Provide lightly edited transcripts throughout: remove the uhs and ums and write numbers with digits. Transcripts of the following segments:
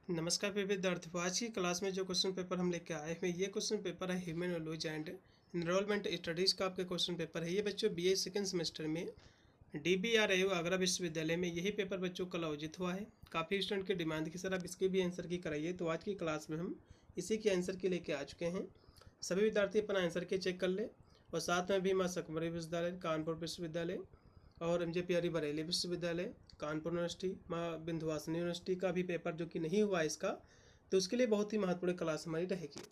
नमस्कार प्रिय विद्यार्थियों। आज की क्लास में जो क्वेश्चन पेपर हम लेके आए हैं ये क्वेश्चन पेपर है human knowledge and enrolment studies का आपके क्वेश्चन पेपर है। ये बच्चों बीए सेकंड सेमेस्टर में DBRAU आगरा विश्वविद्यालय में यही पेपर बच्चों कल आयोजित हुआ है। काफ़ी स्टूडेंट की डिमांड की सर आप इसके भी आंसर की कराइए, तो आज की क्लास में हम इसी के आंसर की लेके आ चुके हैं। सभी विद्यार्थी अपना आंसर के चेक कर ले और साथ में भी माँ सकमरी विश्वविद्यालय, कानपुर विश्वविद्यालय और MJ बरेली विश्वविद्यालय, कानपुर यूनिवर्सिटी, माँ विंध्यवासिनी यूनिवर्सिटी का भी पेपर जो कि नहीं हुआ इसका, तो उसके लिए बहुत ही महत्वपूर्ण क्लास हमारी रहेगी।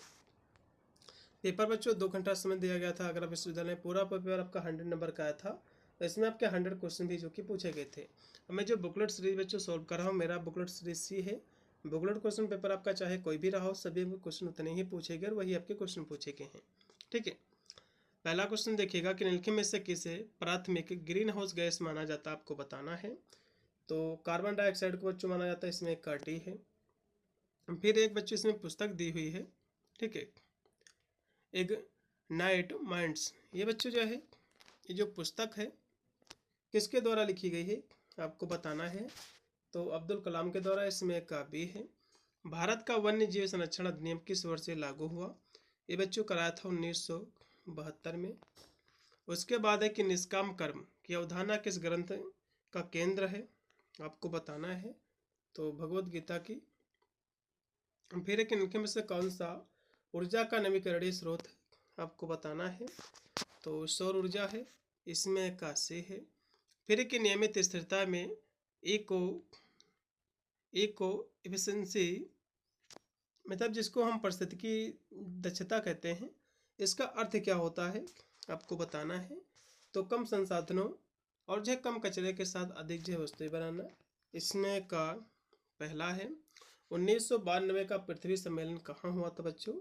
पेपर बच्चों 2 घंटा समय दिया गया था आगरा विश्वविद्यालय में। पूरा पेपर आपका 100 नंबर का आया था, तो इसमें आपके 100 क्वेश्चन भी जो कि पूछे गए थे। अब मैं जो बुकलेट सीरीज बच्चों सॉल्व कर रहा हूँ, मेरा बुकलेट सीरीज सी है। बुकलेट क्वेश्चन पेपर आपका चाहे कोई भी रहा हो, सभी क्वेश्चन उतने ही पूछे गए और वही आपके क्वेश्चन पूछे गए हैं। ठीक है, पहला क्वेश्चन देखिएगा कि निम्नलिखित में से किसे प्राथमिक ग्रीन हाउस गैस माना जाता है, आपको बताना है। तो कार्बन डाइऑक्साइड को बच्चों माना जाता है, इसमें एक टी है। फिर एक बच्चों इसमें पुस्तक दी हुई है, ठीक है, एक नाइट माइंड्स। ये बच्चों जो है, ये जो पुस्तक है किसके द्वारा लिखी गई है आपको बताना है। तो अब्दुल कलाम के द्वारा। इसमें एक बी है। भारत का वन्य जीव संरक्षण अधिनियम किस वर्ष से लागू हुआ, ये बच्चों कराया था 1972 में। उसके बाद है कि निष्काम कर्म की अवधारणा किस ग्रंथ का केंद्र है, आपको बताना है। तो भगवत गीता की। फिर एक इनके में से कौन सा ऊर्जा का नवीकरणीय स्रोत है, आपको बताना है। तो सौर ऊर्जा है, इसमें काशी है। फिर एक नियमित स्थिरता में इको एफिशिएंसी, मतलब जिसको हम पारिस्थितिकी दक्षता कहते हैं, इसका अर्थ क्या होता है, आपको बताना है। तो कम संसाधनों और जो कम कचरे के साथ अधिक जो वस्तुएं बनाना, इसमें का पहला है। 1992 का पृथ्वी सम्मेलन कहाँ हुआ था बच्चों,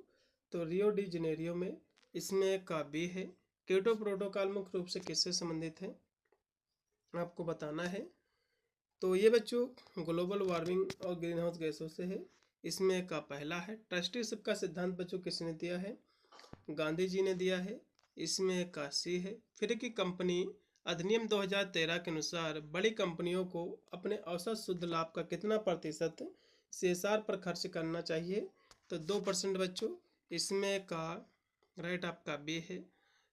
तो रियो डी जनेरियो में। इसमें का बी है। क्योटो प्रोटोकॉल मुख्य रूप से किससे संबंधित है, आपको बताना है। तो ये बच्चों ग्लोबल वार्मिंग और ग्रीन हाउस गैसों से है, इसमें का पहला है। ट्रस्टीशिप का सिद्धांत बच्चों किसने दिया है, गांधी जी ने दिया है, इसमें का सी है। फिर की कंपनी अधिनियम 2013 के अनुसार बड़ी कंपनियों को अपने औसत शुद्ध लाभ का कितना प्रतिशत CSR पर खर्च करना चाहिए, तो 2% बच्चों, इसमें का राइट आपका बी है।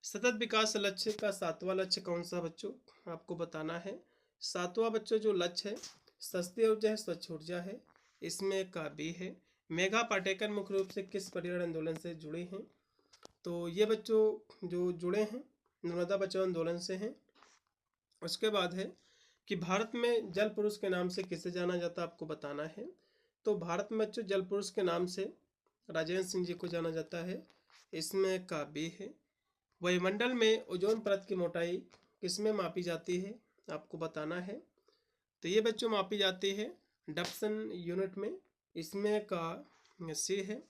सतत विकास लक्ष्य का 7वां लक्ष्य कौन सा बच्चों, आपको बताना है। 7वां बच्चों जो लक्ष्य है सस्ती ऊर्जा है, स्वच्छ ऊर्जा है, इसमें का बी है। मेघा पाटेकर मुख्य रूप से किस पर्यावरण आंदोलन से जुड़े हैं, तो ये बच्चों जो जुड़े हैं नर्मदा बचाओ आंदोलन से हैं। उसके बाद है कि भारत में जल पुरुष के नाम से किसे जाना जाता है, आपको बताना है। तो भारत में बच्चों जल पुरुष के नाम से राजेंद्र सिंह जी को जाना जाता है, इसमें का बी है। वायुमंडल में ओजोन परत की मोटाई किसमें मापी जाती है, आपको बताना है। तो ये बच्चों मापी जाती है डप्सन यूनिट में, इसमें का सी है।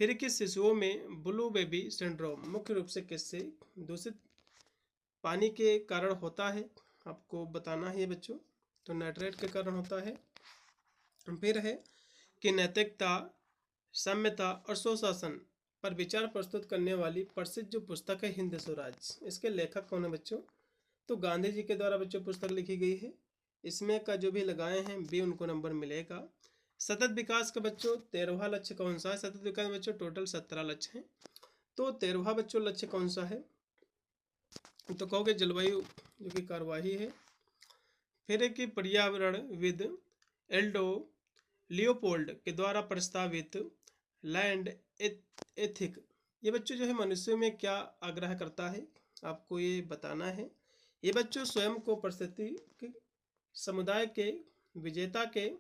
फिर किस शिशुओं में ब्लू बेबी सिंड्रोम मुख्य रूप से किससे दूषित पानी के कारण होता है, आपको बताना है ये बच्चों। तो नाइट्रेट के कारण होता है। फिर है कि नैतिकता, साम्यता और सुशासन पर विचार प्रस्तुत करने वाली प्रसिद्ध जो पुस्तक है हिंद स्वराज, इसके लेखक कौन है बच्चों, तो गांधी जी के द्वारा बच्चों पुस्तक लिखी गई है। इसमें का जो भी लगाए हैं बी उनको नंबर मिलेगा। सतत विकास का बच्चों 13वां लक्ष्य कौन सा है, सतत विकास बच्चों टोटल 17 लक्ष्य हैं, तो 13वां बच्चों लक्ष्य कौन सा है, तो कहोगे जलवायु जो कि कार्यवाही है। फिर एक पर्यावरणविद एल्डो लियोपोल्ड के द्वारा प्रस्तावित लैंड एथिक, ये बच्चों जो है मनुष्य में क्या आग्रह करता है, आपको ये बताना है। ये बच्चों स्वयं को पारिस्थितिक समुदाय के विजेता के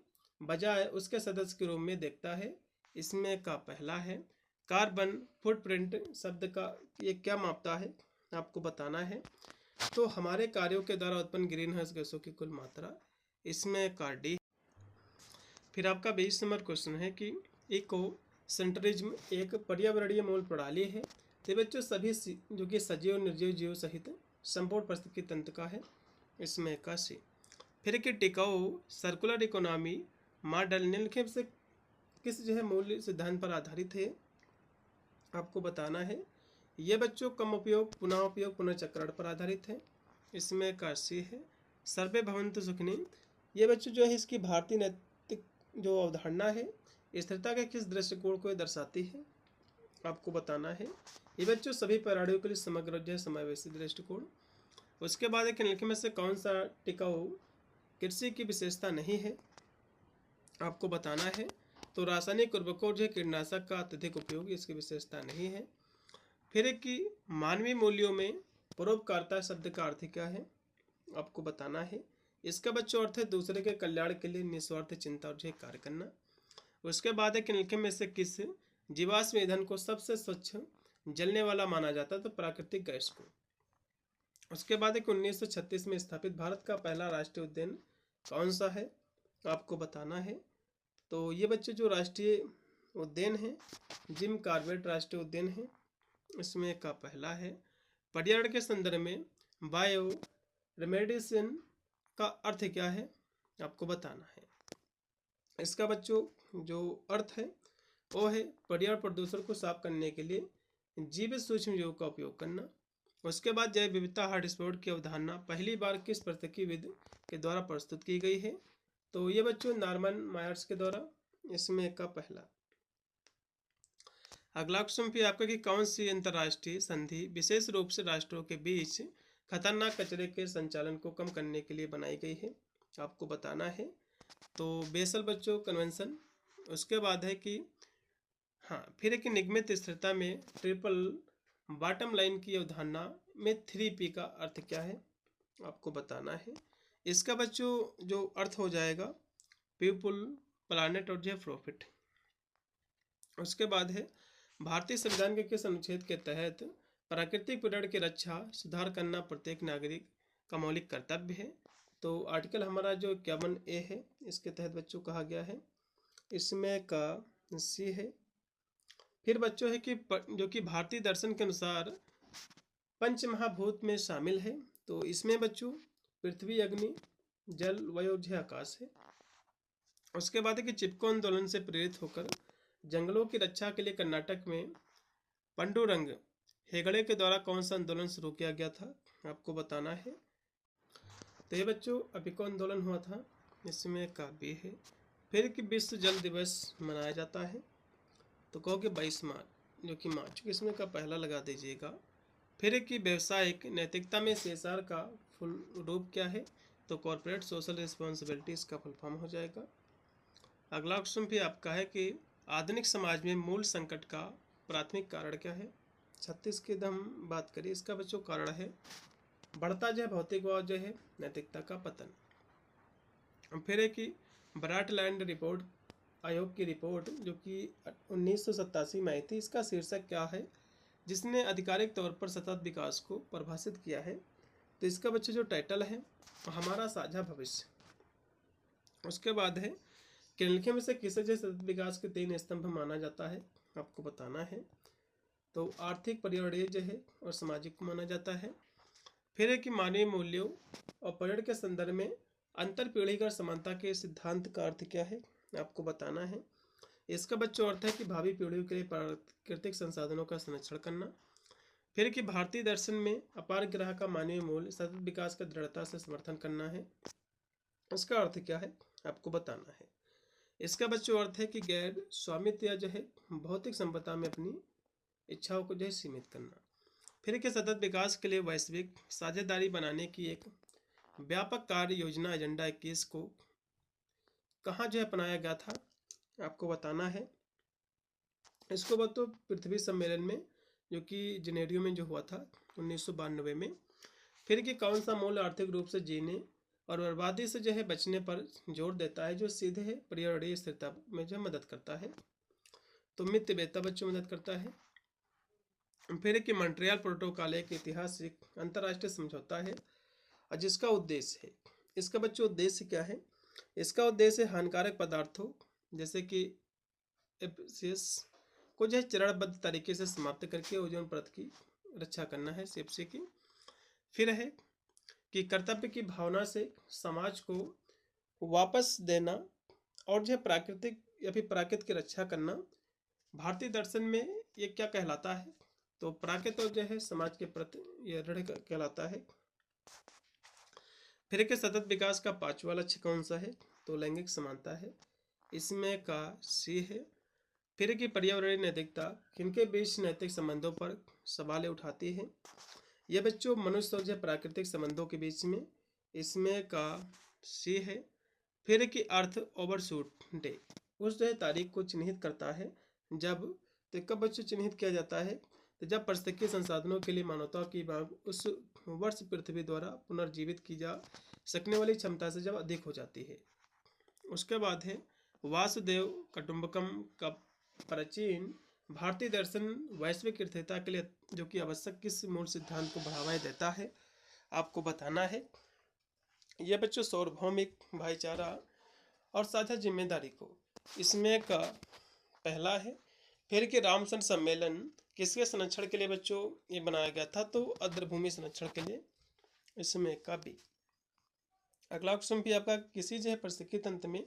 बजाय उसके सदस्य के रूप में देखता है, इसमें का पहला है। कार्बन फुटप्रिंट शब्द का ये क्या मापता है, आपको बताना है। तो हमारे कार्यों के द्वारा उत्पन्न ग्रीन हाउस गैसों की कुल मात्रा, इसमें का डी। फिर आपका 20 नंबर क्वेश्चन है कि इको सेंट्रिज्म एक पर्यावरणीय मूल प्रणाली है, तो बच्चों सभी जो कि सजीव और निर्जीव जीव सहित संपूर्ण पारिस्थितिकी तंत्र का है, इसमें का सी। फिर कि टिकाऊ सर्कुलर इकोनॉमी मॉडल निम्नलिखित से किस जो है मूल सिद्धांत पर आधारित है, आपको बताना है। ये बच्चों कम उपयोग पुनः उपयोग पुनर्चक्रण पर आधारित है, इसमें का सी है। सर्वे भवन्तु सुखिनः, ये बच्चों जो है इसकी भारतीय नैतिक जो अवधारणा है स्थिरता के किस दृष्टिकोण को ये दर्शाती है, आपको बताना है। ये बच्चों सभी प्राणियों के लिए समग्र जो है समावेशी दृष्टिकोण। उसके बाद एक निम्नलिखित में से कौन सा टिकाऊ कृषि की विशेषता नहीं है, आपको बताना है। तो रासायनिक उर्वरकों जो है कीटनाशक का अत्यधिक उपयोग इसकी विशेषता नहीं है। फिर एक कि मानवीय मूल्यों में परोपकारिता शब्द का अर्थ क्या है, आपको बताना है। इसका बच्चों अर्थ है दूसरे के कल्याण के लिए निस्वार्थ चिंता और जो है कार्य करना। उसके बाद एक निम्नलिखित में से किस जीवाश्म ईंधन को सबसे स्वच्छ जलने वाला माना जाता है, तो प्राकृतिक गैस को। उसके बाद एक 1936 में स्थापित भारत का पहला राष्ट्रीय उद्यान कौन सा है, आपको बताना है। तो ये बच्चे जो राष्ट्रीय उद्यान है जिम कॉर्बेट राष्ट्रीय उद्यान है, इसमें का पहला है। पर्यावरण के संदर्भ में बायो रेमेडिएशन का अर्थ क्या है, आपको बताना है। इसका बच्चों जो अर्थ है वो है पर्यावरण प्रदूषण को साफ करने के लिए जीवित सूक्ष्म जीवों का उपयोग करना। उसके बाद जैव विविधता हॉटस्पॉट की अवधारणा पहली बार किस प्रत्यक्षविद के द्वारा प्रस्तुत की गई है, तो ये बच्चों नॉर्मन मायर्स के द्वारा, इसमें का पहला। अगला क्वेश्चन भी आपका कि कौन सी अंतर्राष्ट्रीय संधि विशेष रूप से राष्ट्रों के बीच खतरनाक कचरे के संचालन को कम करने के लिए बनाई गई है, आपको बताना है। तो बेसल बच्चों कन्वेंशन। उसके बाद है कि हाँ फिर एक निगमित स्थिरता में ट्रिपल बॉटम लाइन की अवधारणा में 3P का अर्थ क्या है, आपको बताना है। इसका बच्चों जो अर्थ हो जाएगा पीपुल, प्लानेट और जो प्रॉफिट। उसके बाद है भारतीय संविधान के किस अनुच्छेद के तहत प्राकृतिक पर्यावरण की रक्षा सुधार करना प्रत्येक नागरिक का मौलिक कर्तव्य है, तो आर्टिकल हमारा जो 51A है इसके तहत बच्चों कहा गया है, इसमें का C है। फिर बच्चों है कि जो कि भारतीय दर्शन के अनुसार पंच महाभूत में शामिल है, तो इसमें बच्चों पृथ्वी, अग्नि, जल, वायु और आकाश है। उसके बाद है कि चिपको आंदोलन से प्रेरित होकर जंगलों की रक्षा के लिए कर्नाटक में पंडुरंग हेगड़े के द्वारा कौन सा आंदोलन शुरू किया गया था, आपको बताना है। तो ये बच्चों अपिको आंदोलन हुआ था, इसमें का भी है। फिर कि विश्व जल दिवस मनाया जाता है, तो कहोगे 22 मार्च, जो कि मार्च, इसमें का पहला लगा दीजिएगा। फिर कि व्यवसायिक नैतिकता में CSR का फुल रूप क्या है, तो कॉर्पोरेट सोशल रिस्पॉन्सिबिलिटी इसका फुल फॉर्म हो जाएगा। अगला क्वेश्चन भी आपका है कि आधुनिक समाज में मूल संकट का प्राथमिक कारण क्या है। 36 की हम बात करें, इसका बच्चों कारण है बढ़ता जो है भौतिकवाद जो है नैतिकता का पतन। फिर है कि ब्राटलैंड रिपोर्ट आयोग की रिपोर्ट जो कि 1987 में आई थी, इसका शीर्षक क्या है जिसने आधिकारिक तौर पर सतत विकास को परिभाषित किया है, तो इसका बच्चे जो टाइटल है हमारा साझा भविष्य। उसके बाद है कि निम्नलिखित में से किसे जो सतत विकास के 3 स्तंभ माना जाता है, आपको बताना है। तो आर्थिक, पर्यावरणीय जो है और सामाजिक को माना जाता है। फिर है कि मानवीय मूल्यों और पर्यावरण के संदर्भ में अंतर पीढ़ीगत समानता के सिद्धांत का अर्थ क्या है, आपको बताना है। इसका बच्चों अर्थ है कि भावी पीढ़ियों के लिए प्राकृतिक संसाधनों का संरक्षण करना। फिर कि भारतीय दर्शन में अपार ग्रह का मानवीय मूल्य सतत विकास का दृढ़ता से समर्थन करना है, उसका अर्थ क्या है, आपको बताना है। इसका बच्चों अर्थ है कि गैर स्वामित्व या जो है भौतिक संपदा में अपनी इच्छाओं को जो है सीमित करना। फिर कि सतत विकास के लिए वैश्विक साझेदारी बनाने की एक व्यापक कार्य योजना एजेंडा 21 को कहाँ जो है अपनाया गया था, आपको बताना है। इसको बतो पृथ्वी सम्मेलन में जो कि जनेरियो में जो हुआ था 1992 में। फिर कि कौन सा मूल आर्थिक रूप से जीने और बर्बादी से जो है बचने पर जोर देता है, जो सीधे पर्यावरणीय स्थिरता में जो मदद करता है, तो मितव्ययिता बच्चों मदद करता है। फिर कि मॉन्ट्रियल प्रोटोकॉल एक ऐतिहासिक अंतर्राष्ट्रीय समझौता है और जिसका उद्देश्य है, इसका बच्चों उद्देश्य क्या है, इसका उद्देश्य हानिकारक पदार्थों जैसे कि एफसीएस को जो है चरणबद्ध तरीके से समाप्त करके ओजोन परत की रक्षा करना है, सेफ्सी की। फिर है कि कर्तव्य की भावना से समाज को वापस देना और जो है प्राकृतिक या फिर प्राकृत की रक्षा करना। भारतीय दर्शन में ये क्या कहलाता है, तो प्राकृत और जो है समाज के प्रति यह ऋण कहलाता है। फिर के सतत विकास का 5वां लक्ष्य कौन सा है, तो लैंगिक समानता है। इसमें का सी है। फिर की पर्यावरणीय नैतिकता किनके बीच नैतिक संबंधों पर सवाल उठाती है? यह बच्चों मनुष्य और प्राकृतिक संबंधों के बीच में, इसमें का सी है। फिर की अर्थ ओवरशूट डे उस तारीख को चिन्हित करता है जब, तो कब बच्चों चिन्हित किया जाता है? तो जब पारिस्थितिक संसाधनों के लिए मानवता की मांग उस वर्ष पृथ्वी द्वारा पुनर्जीवित की जा सकने वाली क्षमता से जब अधिक हो जाती है। उसके बाद है वासुदेव कुटुंबकम का प्राचीन भारतीय दर्शन वैश्विक स्थिरता के लिए जो कि आवश्यक किस मूल सिद्धांत को बढ़ावा देता है, आपको बताना है। यह बच्चों सार्वभौमिक भाईचारा और साझा जिम्मेदारी को, इसमें का पहला है। फिर के रामसन सम्मेलन किसके संरक्षण के लिए बच्चों ये बनाया गया था? तो आर्द्रभूमि संरक्षण के लिए, इसमें का बी। अगला क्वेश्चन भी आपका, किसी पारिस्थितिकी तंत्र में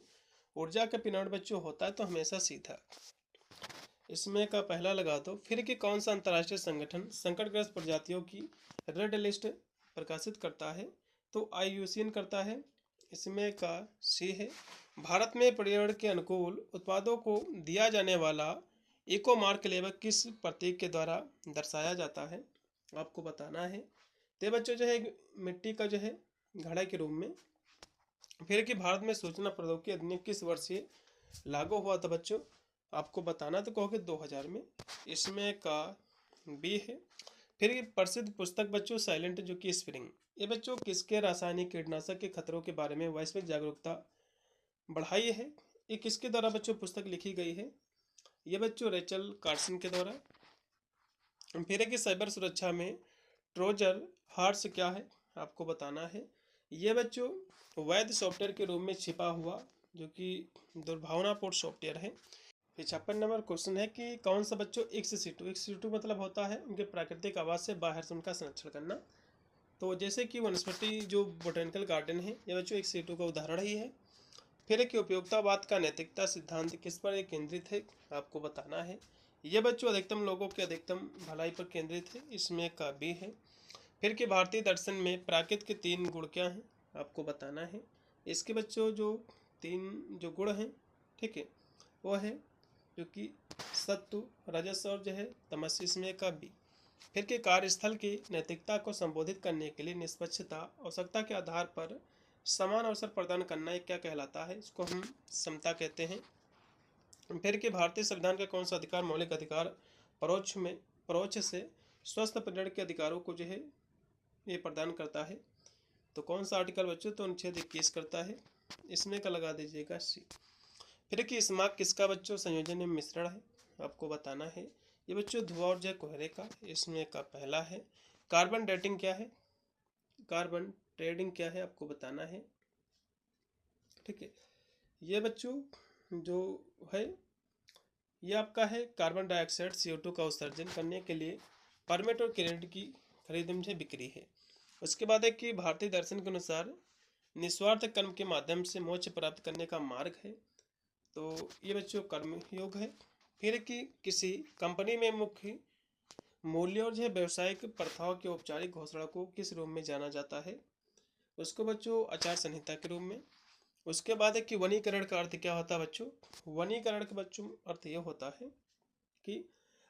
ऊर्जा का पिनौट बच्चों होता है तो हमेशा सीधा, इसमें का पहला लगा दो। फिर कि कौन सा अंतर्राष्ट्रीय संगठन संकटग्रस्त प्रजातियों की रेड लिस्ट प्रकाशित करता है? तो IUCN करता है, इसमें का सी है। भारत में पर्यावरण के अनुकूल उत्पादों को दिया जाने वाला इको मार्क लेबल किस प्रतीक के द्वारा दर्शाया जाता है? आपको बताना है। तो बच्चों मिट्टी का घड़ा के रूप में। फिर कि भारत में सूचना प्रौद्योगिकी अधिनियम किस वर्ष से लागू हुआ था बच्चों? आपको बताना तो कहोगे 2000 में, इसमें का बी है। फिर प्रसिद्ध पुस्तक बच्चों साइलेंट जो कि स्प्रिंग, ये बच्चों किसके रासायनिक कीटनाशक के खतरों के बारे में वैश्विक जागरूकता बढ़ाई है? ये किसके द्वारा बच्चों पुस्तक लिखी गई है? ये बच्चों रेचल कार्सन के द्वारा। फिर कि साइबर सुरक्षा में ट्रोजन हॉर्स क्या है? आपको बताना है। ये बच्चों वैध सॉफ्टवेयर के रूप में छिपा हुआ जो कि दुर्भावनापूर्ण सॉफ्टवेयर है। 56 नंबर क्वेश्चन है कि कौन सा बच्चों एक्स-सिटू मतलब होता है उनके प्राकृतिक आवास से बाहर से उनका संरक्षण करना। तो जैसे कि वनस्पति जो बोटेनिकल गार्डन है, ये बच्चों एक्स-सिटू का उदाहरण ही है। फिर कि उपयोगितावाद का नैतिकता सिद्धांत किस पर केंद्रित है? आपको बताना है। यह बच्चों अधिकतम लोगों के अधिकतम भलाई पर केंद्रित है, इसमें का बी है। फिर कि भारतीय दर्शन में प्राकृत के 3 गुण क्या हैं? आपको बताना है। इसके बच्चों जो 3 जो गुण हैं, ठीक है, वो है जो कि सत्व, रजस और तमस, इसमें का बी। फिर के कार्यस्थल की नैतिकता को संबोधित करने के लिए निष्पक्षता, आवश्यकता के आधार पर समान अवसर प्रदान करना ये क्या कहलाता है? इसको हम समता कहते हैं। फिर के भारतीय संविधान का कौन सा अधिकार मौलिक अधिकार परोक्ष से स्वस्थ पर्यावरण के अधिकारों को ये प्रदान करता है? तो कौन सा आर्टिकल बच्चों? तो अनुच्छेद 21 करता है, इसमें का लगा दीजिएगा सी। फिर कि स्मार्क किसका बच्चों संयोजन में मिश्रण है? आपको बताना है। ये बच्चों धुआं और कोहरे का, इसमें का पहला है। कार्बन डेटिंग क्या है? कार्बन ट्रेडिंग क्या है? आपको बताना है, ठीक है। ये बच्चों जो है ये आपका है कार्बन डाइऑक्साइड CO2 का उत्सर्जन करने के लिए परमिट और क्रेडिट की खरीद बिक्री है। उसके बाद है कि भारतीय दर्शन के अनुसार निस्वार्थ कर्म के माध्यम से मोक्ष प्राप्त करने का मार्ग है, तो ये बच्चों कर्मयोग है। फिर कि किसी कंपनी में मुख्य मूल्य और व्यवसायिक प्रथाओं की औपचारिक घोषणा को किस रूप में जाना जाता है? उसको बच्चों आचार संहिता के रूप में। उसके बाद है कि वनीकरण का अर्थ क्या होता है बच्चों? वनीकरण का बच्चों अर्थ ये होता है कि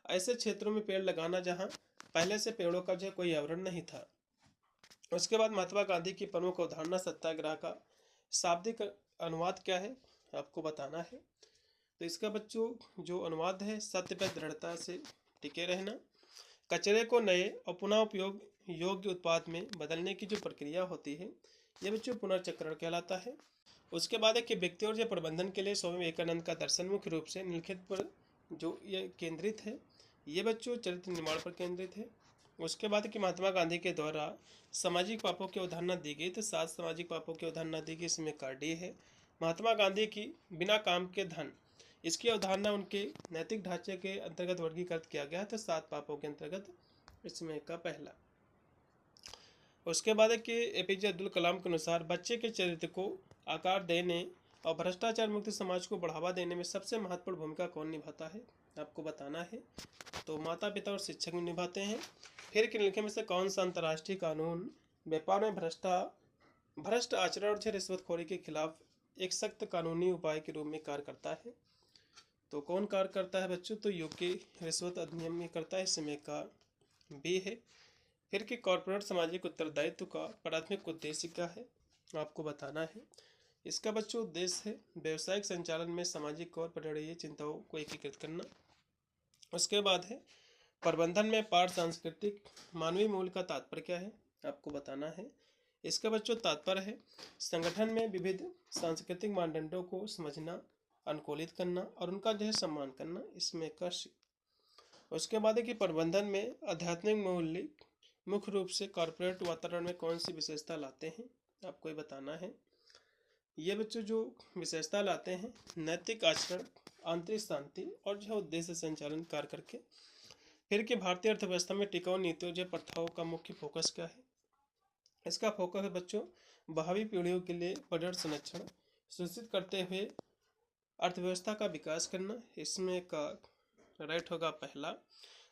ऐसे क्षेत्रों में पेड़ लगाना जहां पहले से पेड़ों का कोई आवरण नहीं था। उसके बाद महात्मा गांधी की प्रमुख अवधारणा सत्याग्रह का शाब्दिक अनुवाद क्या है? आपको बताना है। तो इसका बच्चों जो अनुवाद है, सत्य पर दृढ़ता से टिके रहना, कचरे को नए और पुनः उपयोग योग्य उत्पाद में बदलने की जो प्रक्रिया होती है, यह बच्चों पुनर्चक्रण कहलाता है। उसके बाद है कि व्यक्ति और प्रबंधन के लिए स्वामी विवेकानंद का दर्शन मुख्य रूप से निम्नलिखित पर जो ये केंद्रित है, ये बच्चों चरित्र निर्माण पर केंद्रित है। उसके बाद कि महात्मा गांधी के द्वारा सामाजिक पापों की अवधारणा दी गई, तो 7 सामाजिक पापों की अवधारणा दी गई, इसमें कार्डी है। महात्मा गांधी की बिना काम के धन, इसकी अवधारणा उनके नैतिक ढांचे के अंतर्गत वर्गीकृत किया गया है, तो 7 पापों के अंतर्गत, इसमें का पहला। उसके बाद है कि APJ अब्दुल कलाम के अनुसार बच्चे के चरित्र को आकार देने और भ्रष्टाचार मुक्त समाज को बढ़ावा देने में सबसे महत्वपूर्ण भूमिका कौन निभाता है? आपको बताना है। तो माता पिता और शिक्षक भी निभाते हैं। फिर के निम्नलिखित में से कौन सा अंतर्राष्ट्रीय कानून व्यापार में भ्रष्ट आचरण और रिश्वतखोरी के खिलाफ एक सख्त कानूनी उपाय के रूप में कार्य करता है। तो कौन कार्य करता है बच्चों? तो यूके रिश्वत अधिनियम में करता है, इसमें का बी है। फिर कि कॉर्पोरेट सामाजिक उत्तरदायित्व का प्राथमिक उद्देश्य क्या है, आपको बताना है। इसका बच्चों उद्देश्य है व्यवसायिक संचालन में सामाजिक और पर्यावरणीय चिंताओं को एकीकृत करना। उसके बाद है प्रबंधन में पाठ सांस्कृतिक मानवीय मूल्य का तात्पर्य क्या है, आपको बताना है। इसका बच्चों तात्पर्य है संगठन में विविध सांस्कृतिक मानदंडों को समझना, अनुकूलित करना और उनका जो है सम्मान करना, इसमें का सी। उसके बाद है कि प्रबंधन में आध्यात्मिक मूल्य मुख्य रूप से कॉर्पोरेट वातावरण में कौन सी विशेषता लाते हैं, आपको ये बताना है। ये बच्चों जो विशेषता लाते हैं नैतिक आचरण, आंतरिक शांति और जो उद्देश्य संचालन कार्य करके। फिर कि भारतीय अर्थव्यवस्था में टिकाऊ नीतियों जो प्रथाओं का मुख्य फोकस क्या है? इसका फोकस है बच्चों भावी पीढ़ियों के लिए पर्यावरण संरक्षण सुनिश्चित करते हुए अर्थव्यवस्था का विकास करना, इसमें का राइट होगा पहला।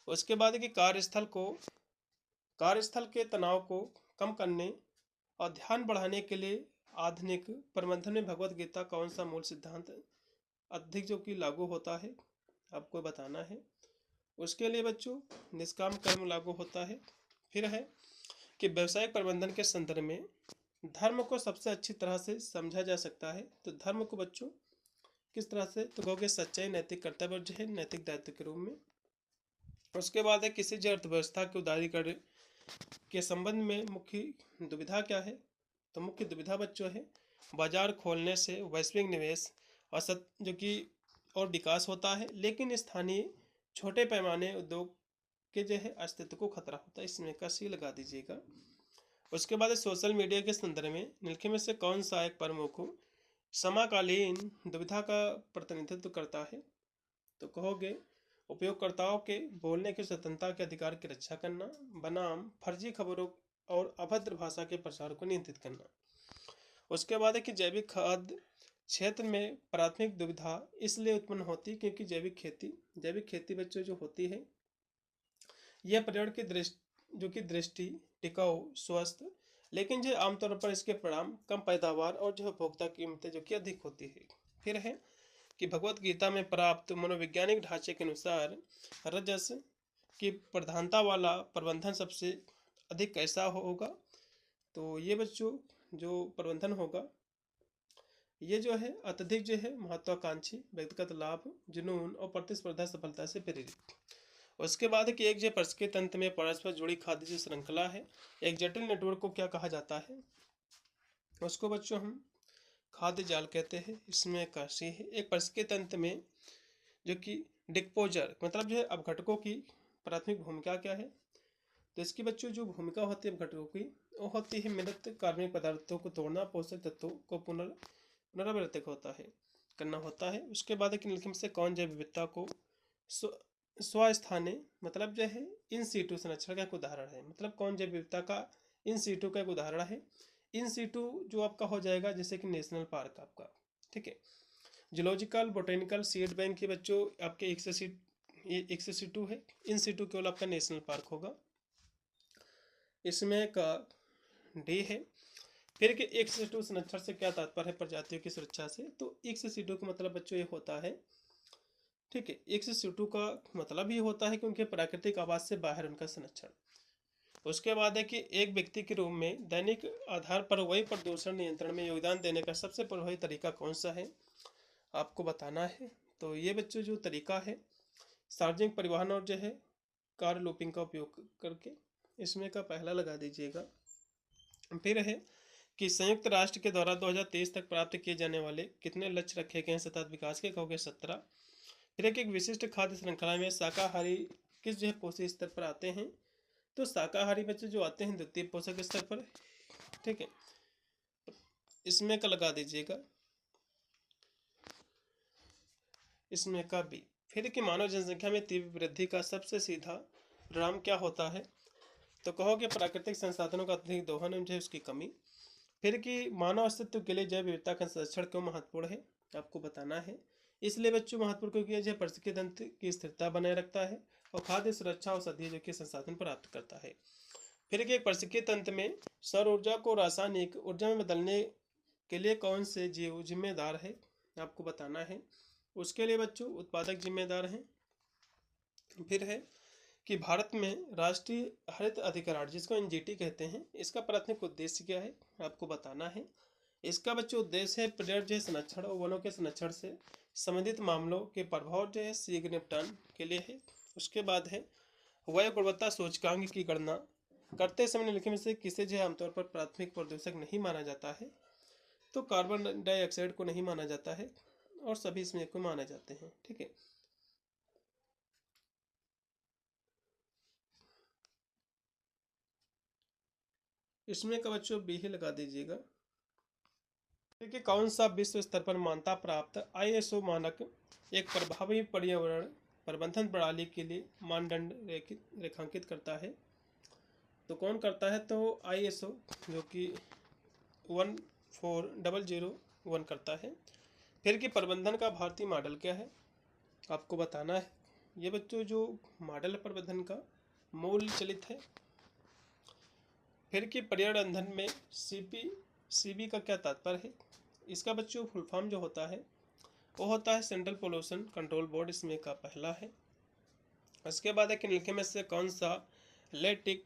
उसके बाद कि कार्यस्थल के तनाव को कम करने और ध्यान बढ़ाने के लिए आधुनिक प्रबंधन में भगवत गीता कौन सा मूल सिद्धांत अधिक जो कि लागू होता है, आपको बताना है। उसके लिए बच्चों निष्काम कर्म लागू होता है। फिर है कि व्यवसायिक प्रबंधन के संदर्भ में धर्म को सबसे अच्छी तरह से समझा जा सकता है। तो धर्म को बच्चों किस तरह से? तो कहोगे सच्चाई, नैतिक कर्तव्य जो है नैतिक दायित्व के रूप में। उसके बाद है किसी जो अर्थव्यवस्था के उदारीकरण के संबंध में मुख्य दुविधा क्या है? तो मुख्य दुविधा बच्चों है बाजार खोलने से वैश्विक निवेश और जो कि और विकास होता है, लेकिन स्थानीय छोटे पैमाने उद्योग के जो है अस्तित्व को खतरा होता है, इसमें का सी लगा दीजिएगा। उसके बाद सोशल मीडिया के संदर्भ में निम्नलिखित में से कौन सा एक प्रमुख समकालीन दुविधा का प्रतिनिधित्व करता है? तो कहोगे उपयोगकर्ताओं के बोलने की स्वतंत्रता के अधिकार की रक्षा करना बनाम फर्जी खबरों और अभद्र भाषा के प्रसार को नियंत्रित करना। उसके बाद है कि जैविक खाद्य क्षेत्र में प्राथमिक दुविधा इसलिए उत्पन्न होती क्योंकि जैविक खेती बच्चों जो होती है यह पर्यावरण की दृष्टि टिकाऊ, स्वस्थ, लेकिन जो आमतौर पर इसके परिणाम कम पैदावार और जो उपभोक्ता कीमतें जो कि अधिक होती है। फिर है कि भगवत गीता में प्राप्त मनोवैज्ञानिक ढांचे के अनुसार रजस की प्रधानता वाला प्रबंधन सबसे अधिक कैसा होगा? तो ये बच्चों जो प्रबंधन होगा ये जो है अत्यधिक जो है महत्वाकांक्षी, व्यक्तिगत लाभ, जुनून और प्रतिस्पर्धा सफलता से प्रेरित। उसके बाद कि एक जो परिस्कृत तंत्र में परस्पर जुड़ी खाद्य जो श्रृंखला है, एक जटिल नेटवर्क को क्या कहा जाता है? उसको बच्चों हम खाद्य जाल कहते हैं, इसमें काशी है। एक परिस्कृत तंत्र में जो कि डिकपोजर मतलब जो है अपघटकों की प्राथमिक भूमिका क्या है? तो इसकी बच्चों जो भूमिका होती है अपघटकों की वो होती है मृत कार्बनिक पदार्थों को तोड़ना, पोषक तत्वों को पुनरावृत्त करना होता है। उसके बाद निम्नलिखित से कौन जैव विविधता को स्वस्थानीय मतलब जो है इन सीटू संरक्षण का एक उदाहरण है, मतलब कौन जैव विविधता का इन सीटू का एक उदाहरण है। इन सीटू जो आपका हो जाएगा जैसे कि नेशनल पार्क आपका, ठीक है। जूलॉजिकल बोटेनिकल सीड बैंक के बच्चों आपके एक से सीटू है, इन सीटू केवल आपका नेशनल पार्क होगा, इसमें का डी है। फिर कि एक से सीटू संरक्षण से क्या तात्पर्य है? प्रजातियों की सुरक्षा से। तो एक से सीटू का मतलब बच्चों ये होता है, ठीक है, एक से सीटू का मतलब ये होता है कि उनके प्राकृतिक आवास से बाहर उनका संरक्षण। उसके बाद है कि एक व्यक्ति के रूप में दैनिक आधार पर वायु प्रदूषण नियंत्रण में योगदान देने का सबसे प्रभावी तरीका कौन सा है, आपको बताना है। तो ये बच्चों जो तरीका है सार्वजनिक परिवहन और जो है कार लूपिंग का उपयोग करके, इसमें का पहला लगा दीजिएगा। फिर है कि संयुक्त राष्ट्र के द्वारा 2023 तक प्राप्त किए जाने वाले कितने लक्ष्य रखे गए हैं सतत विकास के? कहोगे 17। फिर एक विशिष्ट खाद्य श्रृंखला में शाकाहारी किस जो है पोषक स्तर पर आते हैं? तो शाकाहारी बच्चे जो आते हैं द्वितीय पोषक स्तर पर, ठीक है, इसमें का लगा दीजिएगा, इसमें का बी। फिर कि मानव जनसंख्या में तीव्र वृद्धि का सबसे सीधा परिणाम क्या होता है? तो कहोगे प्राकृतिक संसाधनों का अत्यधिक दोहन एवं उसकी कमी। फिर कि मानव अस्तित्व के लिए जैव विविधता का संरक्षण क्यों महत्वपूर्ण है, आपको बताना है। इसलिए बच्चों महत्वपूर्ण क्योंकि यह पारिस्थितिक तंत्र की स्थिरता बनाए रखता है और खाद्य सुरक्षा और औषधीय जो कि संसाधन प्राप्त करता है। फिर कि एक पारिस्थितिक तंत्र में सौर ऊर्जा को रासायनिक ऊर्जा में बदलने के लिए कौन से जीव जिम्मेदार है, आपको बताना है। उसके लिए बच्चों उत्पादक जिम्मेदार हैं। फिर है कि भारत में राष्ट्रीय हरित अधिकरण जिसको एनजीटी कहते हैं, इसका प्राथमिक उद्देश्य क्या है, आपको बताना है। इसका बच्चों उद्देश्य है पर्यावरण जो है संरक्षण और वनों के संरक्षण से संबंधित मामलों के प्रभाव जो है शीघ्र निपटान के लिए है। उसके बाद है वायु गुणवत्ता सूचकांक की गणना करते समय निम्नलिखित में से किसे जो है आमतौर पर प्राथमिक प्रदूषक नहीं माना जाता है। तो कार्बन डाइऑक्साइड को नहीं माना जाता है और सभी इसमें को माने जाते हैं। ठीक है, इसमें का बच्चों बी ही लगा दीजिएगा। देखिए कौन सा विश्व स्तर पर मान्यता प्राप्त आईएसओ मानक एक प्रभावी पर्यावरण प्रबंधन प्रणाली के लिए मानदंड रेखांकित करता है। तो कौन करता है, तो आईएसओ जो कि 14001 करता है। फिर कि प्रबंधन का भारतीय मॉडल क्या है, आपको बताना है। ये बच्चों जो मॉडल प्रबंधन का मूल चलित है। फिर कि पर्यावरण ईंधन में सीबी का क्या तात्पर्य है, इसका बच्चों फुल फॉर्म जो होता है वो होता है सेंट्रल पोल्यूशन कंट्रोल बोर्ड, इसमें का पहला है। उसके बाद है कि निम्नलिखित में से कौन सा लेटिक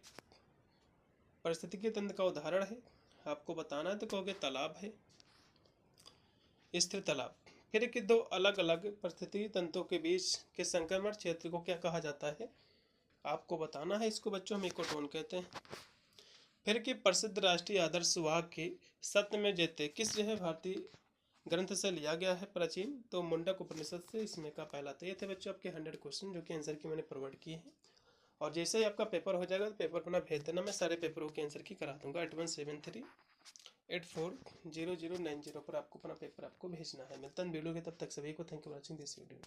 पारिस्थितिकी तंत्र का उदाहरण है, आपको बताना है। तो कहोगे तालाब है, स्थिर तालाब। फिर कि दो अलग अलग पारिस्थितिकी तंत्रों के बीच के संक्रमण क्षेत्र को क्या कहा जाता है, आपको बताना है। इसको बच्चों हम इकोटोन कहते हैं। फिर कि प्रसिद्ध राष्ट्रीय आदर्श वाक्य सत्यमेव जयते किस जो है भारतीय ग्रंथ से लिया गया है प्राचीन, तो मुंडक उपनिषद से, इसमें का पहला। तो ये थे बच्चों आपके 100 क्वेश्चन जो कि आंसर की मैंने प्रोवाइड किए हैं। और जैसे ही आपका पेपर हो जाएगा तो पेपर अपना भेज देना, मैं सारे पेपरों के आंसर की करा दूंगा। 8173840090 पर आपको अपना पेपर आपको भेजना है। मिलता है वीडियो के, तब तक सभी को thank you for watching this video.